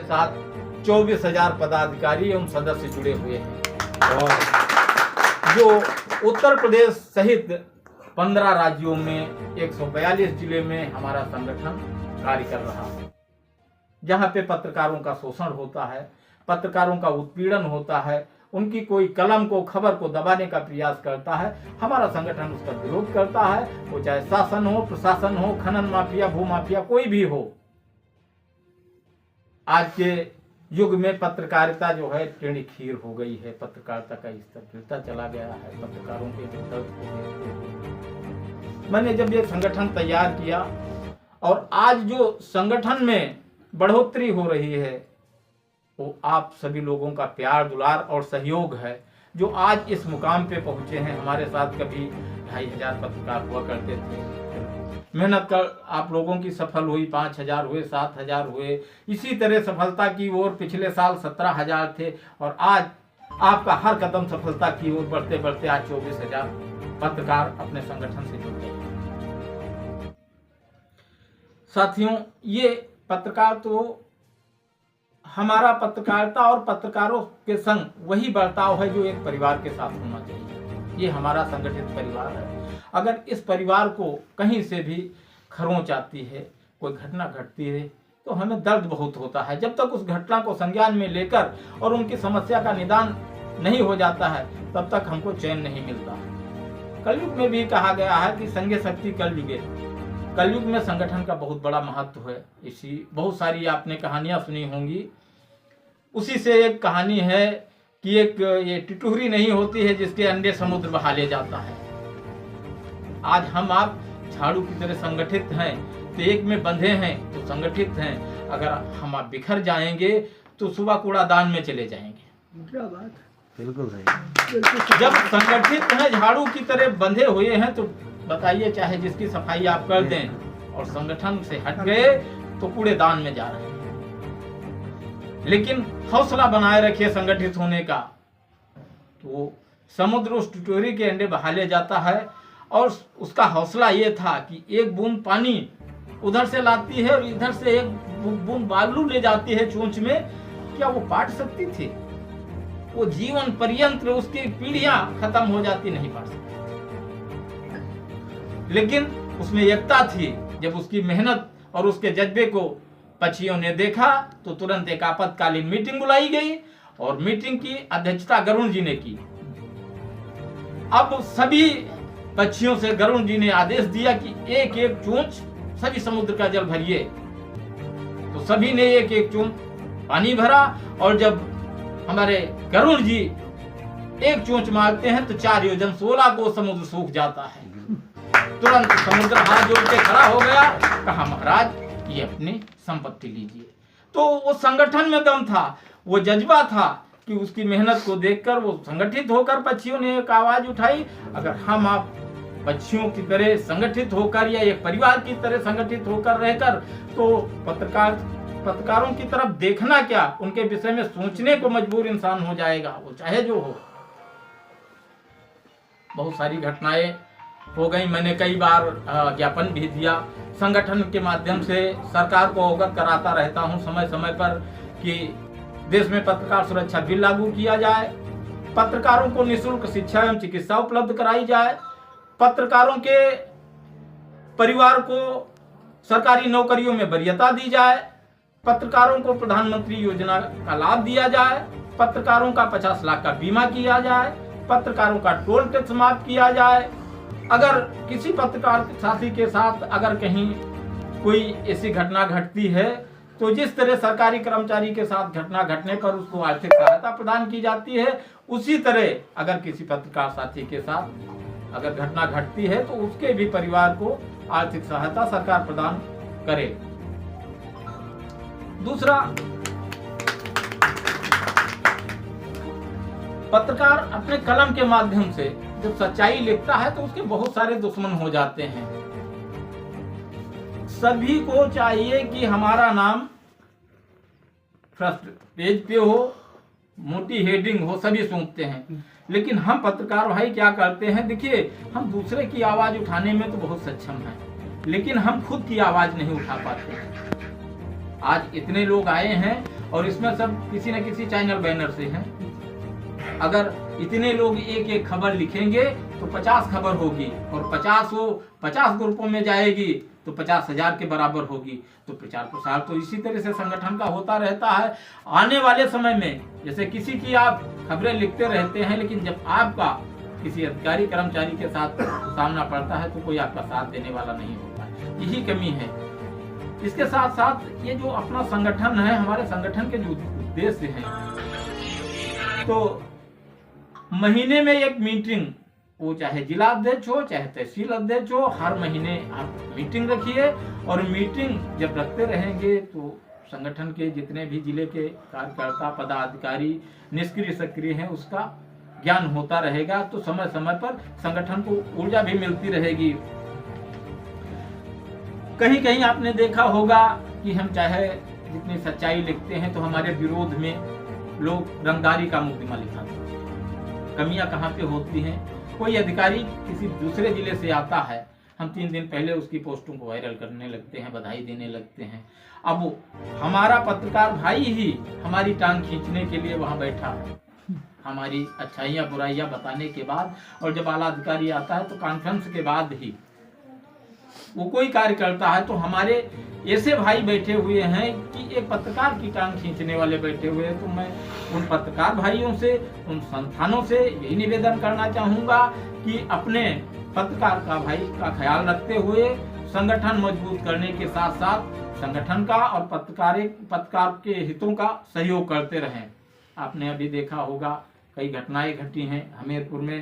साथ 24,000 पदाधिकारी एवं सदस्य जुड़े हुए हैं और जो उत्तर प्रदेश सहित 15 राज्यों में 142 जिले में हमारा संगठन कार्य कर रहा है। जहाँ पे पत्रकारों का शोषण होता है, पत्रकारों का उत्पीड़न होता है, उनकी कोई कलम को, खबर को दबाने का प्रयास करता है, हमारा संगठन उसका विरोध करता है। वो चाहे शासन हो, प्रशासन हो, खनन माफिया, भू माफिया, कोई भी हो। आज के युग में पत्रकारिता जो है टेढ़ी खीर हो गई है, पत्रकारिता का स्तर गिरता चला गया है। पत्रकारों के दर्द को देखते हुए मैंने जब ये संगठन तैयार किया और आज जो संगठन में बढ़ोतरी हो रही है वो आप सभी लोगों का प्यार, दुलार और सहयोग है जो आज इस मुकाम पे पहुंचे हैं। हमारे साथ कभी 2,500 पत्रकार हुआ करते थे, मेहनत कर आप लोगों की सफल हुई, 5,000 हुए, 7,000 हुए, इसी तरह सफलता की ओर पिछले साल 17,000 थे और आज आपका हर कदम सफलता की ओर बढ़ते बढ़ते आज 24,000 पत्रकार अपने संगठन से जुड़ गए। साथियों, ये पत्रकार तो हमारा पत्रकारिता और पत्रकारों के संग वही बर्ताव है जो एक परिवार के साथ होना चाहिए। ये हमारा संगठित परिवार है। अगर इस परिवार को कहीं से भी खरोंच आती है, कोई घटना घटती है तो हमें दर्द बहुत होता है। जब तक उस घटना को संज्ञान में लेकर और उनकी समस्या का निदान नहीं हो जाता है तब तक हमको चैन नहीं मिलता है। कलयुग में भी कहा गया है कि संगे शक्ति कलयुगे। कलयुग में संगठन का बहुत बड़ा महत्व है। इसी बहुत सारी आपने कहानियां सुनी होंगी। उसी से एक कहानी है कि एक ये टिटूहरी नहीं होती है जिसके अंडे समुद्र बहा ले जाता है। आज हम आप झाड़ू की तरह संगठित हैं तो एक में बंधे हैं तो संगठित हैं। अगर हम आप बिखर जाएंगे तो सुबह कूड़ादान में चले जाएंगे। क्या बात, बिल्कुल सही। जब संगठित हैं, झाड़ू की तरह बंधे हुए हैं तो बताइए, चाहे जिसकी सफाई आप कर दें और संगठन से हट गए तो कूड़ेदान में जा रहे हैं। लेकिन हौसला बनाए रखिए संगठित होने का, तो समुद्र उस टिटोरी के अंडे बहा ले जाता है। और उसका हौसला ये था कि एक बूंद पानी उधर से लाती है और इधर से एक बूंद बालू ले जाती है चोंच में, क्या वो पाट सकती थी? वो जीवन पर्यंत उसकी पीढ़ियां खत्म हो जाती, नहीं पाट सकती। लेकिन उसमें एकता थी। जब उसकी मेहनत और उसके जज्बे को पक्षियों ने देखा तो तुरंत एक आपातकालीन मीटिंग बुलाई गई और मीटिंग की अध्यक्षता गरुण जी ने की। अब सभी पक्षियों से गरुण जी ने आदेश दिया कि एक एक चोंच सभी समुद्र का जल भरिए। तो सभी ने एक एक चोंच पानी भरा और जब हमारे गरुण जी एक चोंच मारते हैं तो 4 योजन 16 को समुद्र सूख जाता है। तुरंत समुद्र हाथ जोड़ के खड़ा हो गया, कहा महाराज ये अपनी संपत्ति लीजिए। तो वो संगठन में दम था, वो जज्बा था कि उसकी मेहनत को देखकर वो संगठित होकर पक्षियों ने एक आवाज उठाई। अगर हम आप पक्षियों की तरह संगठित होकर या एक परिवार की तरह संगठित होकर रहकर, तो पत्रकारों की तरफ देखना क्या, उनके विषय में सोचने को मजबूर इंसान हो जाएगा, वो चाहे जो हो। बहुत सारी घटनाएं हो गई। मैंने कई बार ज्ञापन भी दिया। संगठन के माध्यम से सरकार को अवगत कराता रहता हूं समय समय पर कि देश में पत्रकार सुरक्षा बिल लागू किया जाए, पत्रकारों को निःशुल्क शिक्षा एवं चिकित्सा उपलब्ध कराई जाए, पत्रकारों के परिवार को सरकारी नौकरियों में वरीयता दी जाए, पत्रकारों को प्रधानमंत्री योजना का लाभ दिया जाए, पत्रकारों का 50 लाख का बीमा किया जाए, पत्रकारों का टोल टैक्स माफ किया जाए। अगर किसी पत्रकार साथी के साथ अगर कहीं कोई ऐसी घटना घटती है तो जिस तरह सरकारी कर्मचारी के साथ घटना घटने पर उसको आर्थिक सहायता प्रदान की जाती है, उसी तरह अगर किसी पत्रकार साथी के साथ अगर घटना घटती है तो उसके भी परिवार को आर्थिक सहायता सरकार प्रदान करे। दूसरा, पत्रकार अपने कलम के माध्यम से जब सच्चाई लिखता है तो उसके बहुत सारे दुश्मन हो जाते हैं। सभी को चाहिए कि हमारा नाम फर्स्ट पेज पे हो, मोटी हेडिंग हो, सभी सोचते हैं। लेकिन हम पत्रकार भाई क्या करते हैं, देखिए हम दूसरे की आवाज उठाने में तो बहुत सक्षम हैं, लेकिन हम खुद की आवाज नहीं उठा पाते। आज इतने लोग आए हैं और इसमें सब किसी न किसी चैनल बैनर से हैं। अगर इतने लोग एक एक खबर लिखेंगे तो 50 खबर होगी, और 50 ग्रुपों में जाएगी तो 50,000 के बराबर होगी। तो प्रचार प्रसार तो इसी तरह से संगठन का होता रहता है। आने वाले समय में जैसे किसी की आप खबरें लिखते रहते हैं, लेकिन जब आपका किसी अधिकारी कर्मचारी के साथ सामना पड़ता है तो कोई आपका साथ देने वाला नहीं होता। यही कमी है। इसके साथ साथ ये जो अपना संगठन है, हमारे संगठन के जो उद्देश्य हैं, तो महीने में एक मीटिंग, वो चाहे जिला अध्यक्ष हो चाहे तहसील अध्यक्ष हो, हर महीने आप मीटिंग रखिए। और मीटिंग जब रखते रहेंगे तो संगठन के जितने भी जिले के कार्यकर्ता पदाधिकारी निष्क्रिय सक्रिय हैं उसका ज्ञान होता रहेगा। तो समय समय पर संगठन को ऊर्जा भी मिलती रहेगी। कहीं कहीं आपने देखा होगा कि हम चाहे जितनी सच्चाई लिखते हैं तो हमारे विरोध में लोग रंगदारी का मुकदमा लिखाते हैं। कमियां कहाँ पे होती हैं? कोई अधिकारी किसी दूसरे जिले से आता है, हम 3 दिन पहले उसकी पोस्टों को वायरल करने लगते हैं, बधाई देने लगते हैं। अब हमारा पत्रकार भाई ही हमारी टांग खींचने के लिए वहां बैठा है, हमारी अच्छाइयाँ बुराइयां बताने के बाद। और जब आला अधिकारी आता है तो कॉन्फ्रेंस के बाद ही वो कोई कार्य करता है। तो हमारे ऐसे भाई बैठे हुए हैं कि एक पत्रकार की टांग खींचने वाले बैठे हुए हैं। तो मैं उन पत्रकार भाइयों से, उन संस्थानों से यही निवेदन करना चाहूंगा कि अपने पत्रकार का भाई का ख्याल रखते हुए संगठन मजबूत करने के साथ साथ संगठन का और पत्रकार के हितों का सहयोग करते रहें। आपने अभी देखा होगा कई घटनाएं घटी हैं हमीरपुर में।